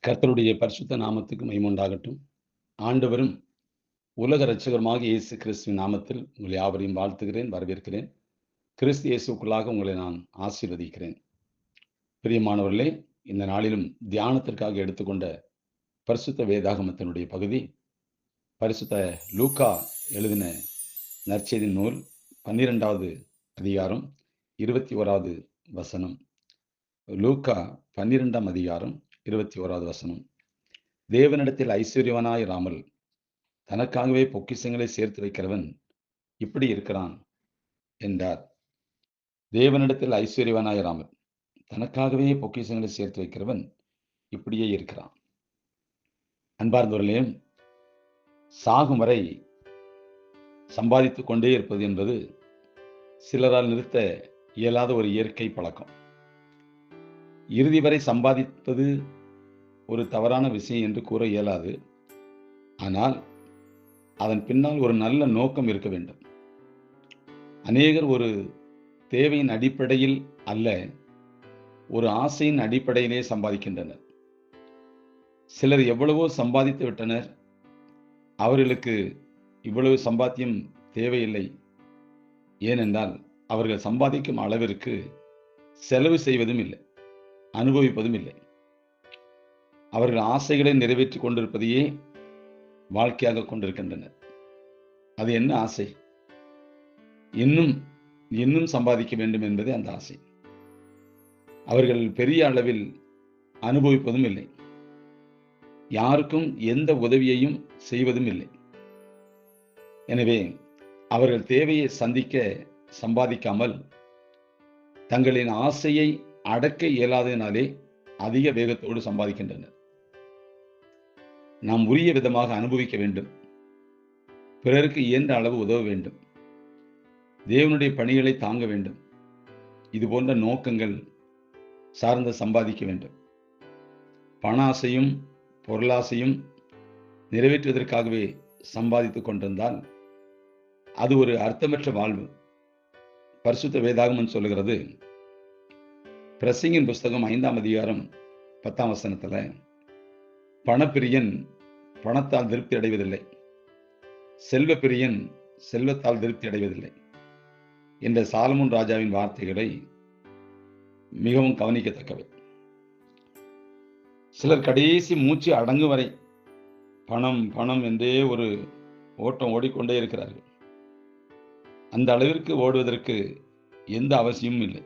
கர்த்தருடைய பரிசுத்த நாமத்துக்கு மகிமை உண்டாகட்டும். ஆண்டவரும் உலக இரட்சகருமாகிய இயேசு கிறிஸ்துவின் நாமத்தில் உங்கள் யாவரையும் வாழ்த்துகிறேன், வரவேற்கிறேன். கிறிஸ்து இயேசுவுக்குள்ளாக உங்களை நான் ஆசீர்வதிக்கிறேன். பிரியமானவர்களே, இந்த நாளிலும் தியானத்திற்காக எடுத்துக்கொண்ட பரிசுத்த வேதாகமத்தினுடைய பகுதி, பரிசுத்த லூக்கா எழுதின நற்செய்தி நூல் 12வது அதிகாரம் 21வது வசனம். லூக்கா 12ஆம் அதிகாரம் 21வது வசனம். தேவனிடத்தில் ஐஸ்வர்யவனாயிராமல் தனக்காகவே பொக்கிஷங்களை சேர்த்து வைக்கிறவன் இப்படி இருக்கிறான் என்றார். தேவனிடத்தில் ஐஸ்வர்யவனாயிராமல் தனக்காகவே பொக்கிஷங்களை சேர்த்து வைக்கிறவன் இப்படியே இருக்கிறான். அன்பார்ந்தவர்களே, சாகும் வரை சம்பாதித்துக் கொண்டே இருப்பது என்பது சிலரால் நிறுத்த இயலாத ஒரு இயற்கை பழக்கம். இறுதி வரை சம்பாதிப்பது ஒரு தவறான விஷயம் என்று கூற இயலாது. ஆனால் அதன் பின்னால் ஒரு நல்ல நோக்கம் இருக்க வேண்டும். அநேகர் ஒரு தேவையின் அடிப்படையில் அல்ல, ஒரு ஆசையின் அடிப்படையிலே சம்பாதிக்கின்றனர். சிலர் எவ்வளவோ சம்பாதித்து விட்டனர், அவர்களுக்கு இவ்வளவு சம்பாத்தியம் தேவையில்லை. ஏனென்றால் அவர்கள் சம்பாதிக்கும் அளவிற்கு செலவு செய்வதும் இல்லை, அனுபவிப்பதும் இல்லை. அவர்கள் ஆசைகளை நிறைவேற்றிக் கொண்டிருப்பதையே வாழ்க்கையாக கொண்டிருக்கின்றனர். அது என்ன ஆசை? இன்னும் இன்னும் சம்பாதிக்க வேண்டும் என்பதே அந்த ஆசை. அவர்கள் பெரிய அளவில் அனுபவிப்பதும் இல்லை, யாருக்கும் எந்த உதவியையும் செய்வதும் இல்லை. எனவே அவர்கள் தேவையை சந்திக்க சம்பாதிக்காமல் தங்களின் ஆசையை அடக்க இயலாததினாலே அதிக வேகத்தோடு சம்பாதிக்கின்றனர். நாம் உரிய விதமாக அனுபவிக்க வேண்டும், பிறருக்கு இயன்ற அளவு உதவ வேண்டும், தேவனுடைய பணிகளை தாங்க வேண்டும். இது போன்ற நோக்கங்கள் சார்ந்த சம்பாதிக்க வேண்டும். பண ஆசையும் பொருளாசையும் நிறைவேற்றுவதற்காகவே சம்பாதித்துக் கொண்டிருந்தால் அது ஒரு அர்த்தமற்ற வாழ்வு. பரிசுத்த வேதாகமம் சொல்லுகிறது, பிரசங்கின் புஸ்தகம் 5ஆம் அதிகாரம் 10ஆம் வசனத்துல, பணப்பிரியன் பணத்தால் திருப்தி அடைவதில்லை, செல்வ பிரியன் செல்வத்தால் திருப்தி அடைவதில்லை என்ற சாலமோன் ராஜாவின் வார்த்தைகளை மிகவும் கவனிக்கத்தக்கவை. சிலர் கடைசி மூச்சு அடங்கும் வரை பணம் பணம் என்றே ஒரு ஓட்டம் ஓடிக்கொண்டே இருக்கிறார்கள். அந்த அளவிற்கு ஓடுவதற்கு எந்த அவசியமும் இல்லை.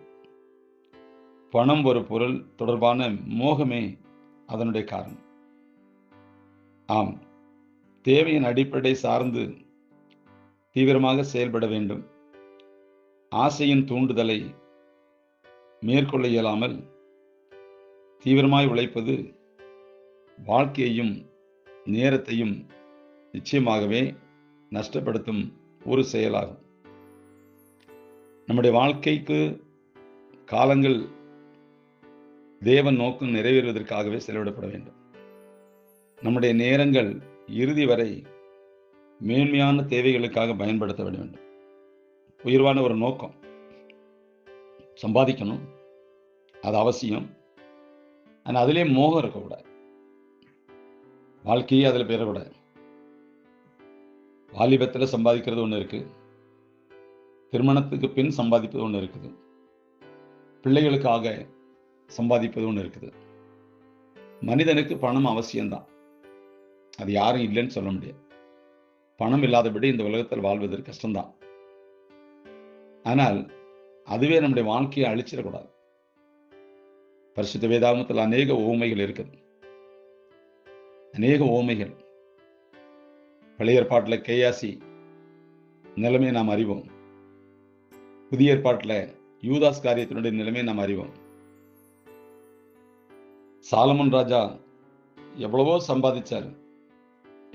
பணம் ஒரு பொருள் தொடர்பான மோகமே அதனுடைய காரணம். ஆம், தேவையின் அடிப்படை சார்ந்து தீவிரமாக செயல்பட வேண்டும். ஆசையின் தூண்டுதலை மேற்கொள்ள இயலாமல் தீவிரமாய் உழைப்பது வாழ்க்கையையும் நேரத்தையும் நிச்சயமாகவே நஷ்டப்படுத்தும் ஒரு செயலாகும். நம்முடைய வாழ்க்கைக்கு காலங்கள் தேவன் நோக்கம் நிறைவேறுவதற்காகவே செலவிடப்பட வேண்டும். நம்முடைய நேரங்கள் இறுதி வரை மேன்மையான தேவைகளுக்காக பயன்படுத்தப்பட வேண்டும். உயர்வான ஒரு நோக்கம், சம்பாதிக்கணும், அது அவசியம். ஆனால் அதிலே மோகம் இருக்கக்கூடாது, வாழ்க்கையே அதில் பெறக்கூடாது. வாலிபத்தில் சம்பாதிக்கிறது ஒன்று இருக்கு, திருமணத்துக்கு பின் சம்பாதிப்பது ஒன்று இருக்குது, பிள்ளைகளுக்காக சம்பாதிப்பது ஒன்று இருக்குது. மனிதனுக்கு பணம் அவசியம்தான், அது யாரும் இல்லைன்னு சொல்ல முடியாது. பணம் இல்லாதபடி இந்த உலகத்தில் வாழ்வது கஷ்டம்தான். ஆனால் அதுவே நம்முடைய வாழ்க்கையை அழிச்சிடக்கூடாது. பரிசுத்த வேதாகமத்தில் அநேக உவமைகள் இருக்குது, அநேக உவமைகள். பழைய ஏற்பாட்டில் கேயாசி நிலைமையை நாம் அறிவோம், புதிய ஏற்பாட்டில் யூதாஸ் காரியத்தினுடைய நிலைமையை நாம் அறிவோம். சாலமன் ராஜா எவ்வளவோ சம்பாதிச்சார்,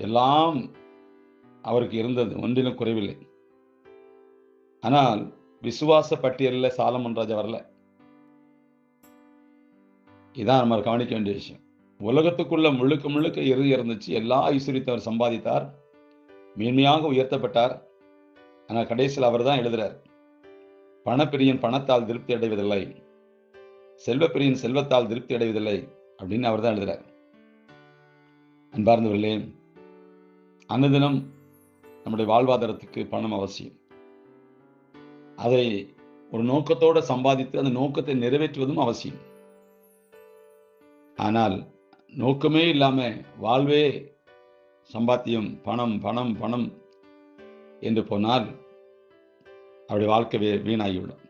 எல்லாம் அவருக்கு இருந்தது, ஒன்றிலும் குறைவில்லை. ஆனால் விசுவாச பட்டியலில் சாலமன் ராஜா வரல. இதான் நம்ம கவனிக்க வேண்டிய விஷயம். உலகத்துக்குள்ள முழுக்க முழுக்க இறுதி இருந்துச்சு, எல்லா ஐஸ்வர்யத்தை அவர் சம்பாதித்தார், மேன்மையாக உயர்த்தப்பட்டார். ஆனால் கடைசியில் அவர் தான் எழுதுறார், பணப்பிரியன் பணத்தால் திருப்தி அடைவதில்லை, செல்வப்பிரியன் செல்வத்தால் திருப்தி அடைவதில்லை அப்படின்னு அவர் தான் எழுதுறார். அன்பார்ந்தவர்களே, அனுதினம் நம்முடைய வாழ்வாதாரத்துக்கு பணம் அவசியம். அதை ஒரு நோக்கத்தோடு சம்பாதித்து அந்த நோக்கத்தை நிறைவேற்றுவதும் அவசியம். ஆனால் நோக்கமே இல்லாம வாழ்வே சம்பாத்தியம், பணம் பணம் பணம் என்று போனால் அவருடைய வாழ்க்கை வீணாகிவிடும்.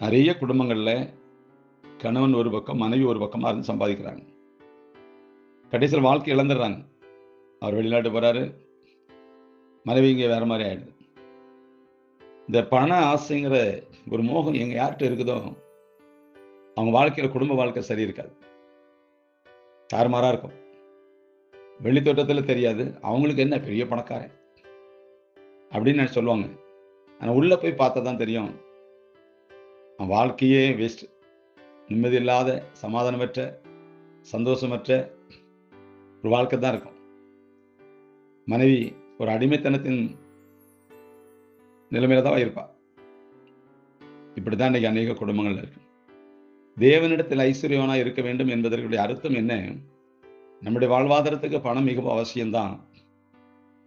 நிறைய குடும்பங்கள்ல கணவன் ஒரு பக்கம், மனைவி ஒரு பக்கமா இருந்து சம்பாதிக்கிறாங்க. கடைசியில் வாழ்க்கை இழந்துடுறாங்க. அவர் வெளிநாட்டு போறாரு, மனைவி இங்கே வேற மாதிரி ஆயிடுது. இந்த பண ஆசைங்கிற ஒரு மோகம் எங்க யார்கிட்ட இருக்குதோ அவங்க வாழ்க்கையில குடும்ப வாழ்க்கை சரி இருக்காது, தாறுமாறா இருக்கும். வெளி தோட்டத்துல தெரியாது, அவங்களுக்கு என்ன பெரிய பணக்காரன் அப்படின்னு சொல்லுவாங்க. ஆனா உள்ள போய் பார்த்தா தான் தெரியும், அவன் வாழ்க்கையே வேஸ்ட். நிம்மதி இல்லாத, சமாதானமற்ற, சந்தோஷமற்ற ஒரு வாழ்க்கை தான் இருக்கும். மனைவி ஒரு அடிமைத்தனத்தின் நிலைமையில தான் இருப்பா. இப்படித்தான் இன்னைக்கு அநேக குடும்பங்கள் இருக்கு. தேவனிடத்தில் ஐஸ்வர்யவனா இருக்க வேண்டும் என்பதற்குடைய அர்த்தம் என்ன? நம்முடைய வாழ்வாதாரத்துக்கு பணம் மிகவும் அவசியம்தான்.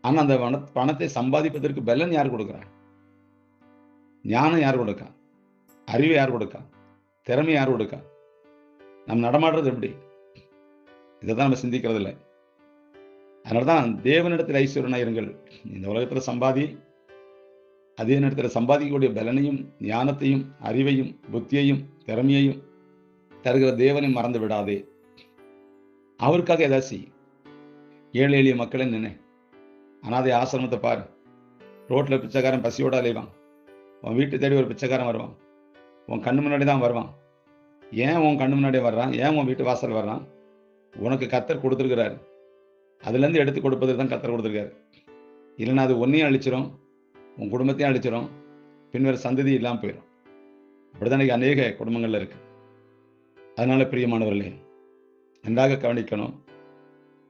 ஆனா அந்த பணத்தை சம்பாதிப்பதற்கு பலன் யார் கொடுக்குறா? ஞானம் யார் கொடுக்கா? அறிவு யார் கொடுக்கா? திறமை யார் கொடுக்கா? நம்ம நடமாடுறது எப்படி? இதைதான் நம்ம சிந்திக்கிறது இல்லை. அதனாலதான் தேவனிடத்தில் ஐஸ்வர்யனா இருங்கள். இந்த உலகத்துல சம்பாதி, அதே நேரத்தில் சம்பாதிக்கக்கூடிய பலனையும், ஞானத்தையும், அறிவையும், புத்தியையும், திறமையையும் தருகிற தேவனை மறந்து விடாதே. அவருக்காக ஏதாச்சும் ஏழை எளிய மக்களை நினை. அனாதை ஆசிரமத்தை பாரு. ரோட்ல பிச்சைக்காரன் பசியோட அலைவான். உன் வீட்டு தேடி ஒரு பிச்சைக்காரன் வருவான். உன் கண்ணு முன்னாடி தான் வருவான். ஏன் உன் கண்ணு முன்னாடியே வர்றான்? ஏன் உன் வீட்டு வாசல் வர்றான்? உனக்கு கர்த்தர் கொடுத்துருக்கிறாரு. அதுல இருந்து எடுத்து கொடுப்பதற்கு தான் கர்த்தர் கொடுத்துருக்காரு. இல்லைன்னா அது ஒன்னையும் அழிச்சிடும், உன் குடும்பத்தையும் அழிச்சிடும், பின்வரும் சந்ததி இல்லாமல் போயிடும். அப்படிதான் இன்னைக்கு அநேக குடும்பங்கள்ல இருக்கு. அதனால பிரியமானவர்களே, நன்றாக கவனிக்கணும்.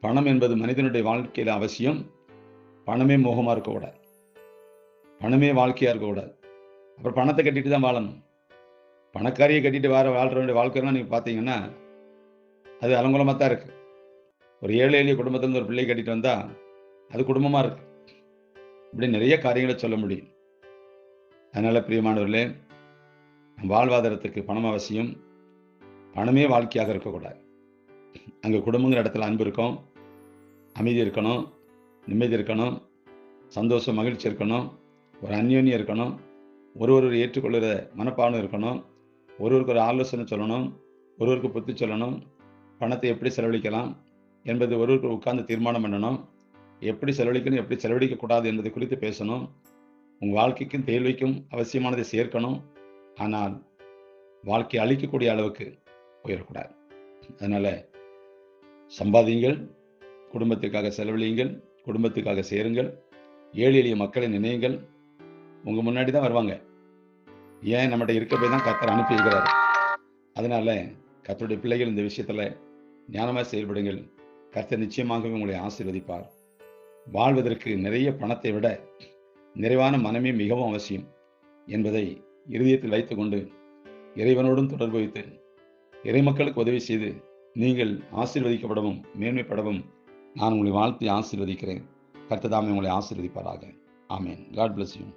பணம் என்பது மனிதனுடைய வாழ்க்கையில அவசியம். பணமே மோகமா இருக்கக்கூடாது, பணமே வாழ்க்கையா இருக்கக்கூடாது. அப்புறம் பணத்தை கட்டிட்டு தான் வாழணும். பணக்காரியை கட்டிட்டு வாழ்றவனுடைய வாழ்க்கைலாம் நீங்க பார்த்தீங்கன்னா அது அலங்கோலமா தான் இருக்கு. ஒரு ஏழை எளிய குடும்பத்திலிருந்து ஒரு பிள்ளை கட்டிட்டு வந்தா அது குடும்பமா இருக்கு. இப்படி நிறைய காரியங்களை சொல்ல முடியும். அதனால பிரியமானவர்களே, வாழ்வாதாரத்துக்கு பணம் அவசியம். பணமே வாழ்க்கையாக இருக்கக்கூடாது. அங்கே குடும்பங்கிற இடத்துல அன்பு இருக்கும், அமைதி இருக்கணும், நிம்மதி இருக்கணும், சந்தோஷம் மகிழ்ச்சி இருக்கணும், ஒரு அந்யோன்யம் இருக்கணும், ஒருவர் ஏற்றுக்கொள்கிற மனப்பாடம் இருக்கணும், ஒருவருக்கு ஒரு ஆலோசனை சொல்லணும், ஒருவருக்கு புத்தி சொல்லணும், பணத்தை எப்படி செலவழிக்கலாம் என்பது ஒருவருக்கு உட்கார்ந்து தீர்மானம் பண்ணணும், எப்படி செலவழிக்கணும் எப்படி செலவழிக்கக்கூடாது என்பதை குறித்து பேசணும். உங்கள் வாழ்க்கைக்கும் தேவைக்கும் அவசியமானதை சேர்க்கணும். ஆனால் வாழ்க்கையை அழிக்கக்கூடிய அளவுக்கு போயிடக்கூடாது. அதனால சம்பாதியுங்கள், குடும்பத்துக்காக செலவழியுங்கள், குடும்பத்துக்காக சேருங்கள், ஏழை எளிய மக்களை நினையுங்கள். உங்க முன்னாடி தான் வருவாங்க. ஏன் நம்மகிட்ட இருக்க போய் தான் கர்த்தர் அனுப்பி இருக்கிறார். அதனால கர்த்தருடைய பிள்ளைகள் இந்த விஷயத்துல ஞானமாக செயல்படுங்கள். கர்த்தர் நிச்சயமாகவே உங்களை ஆசீர்வதிப்பார். வாழ்வதற்கு நிறைய பணத்தை விட நிறைவான மனமே மிகவும் அவசியம் என்பதை இருதயத்தில் வைத்துக்கொண்டு இறைவனோடும் தொடர்பு வைத்து இறைமக்களுக்கு உதவி செய்து நீங்கள் ஆசீர்வதிக்கப்படவும் மேன்மைப்படவும் நான் உங்களை வாழ்த்தி ஆசீர்வதிக்கிறேன். கர்த்தர் தாமே உங்களை ஆசீர்வதிப்பாராக. ஆமென். God bless you.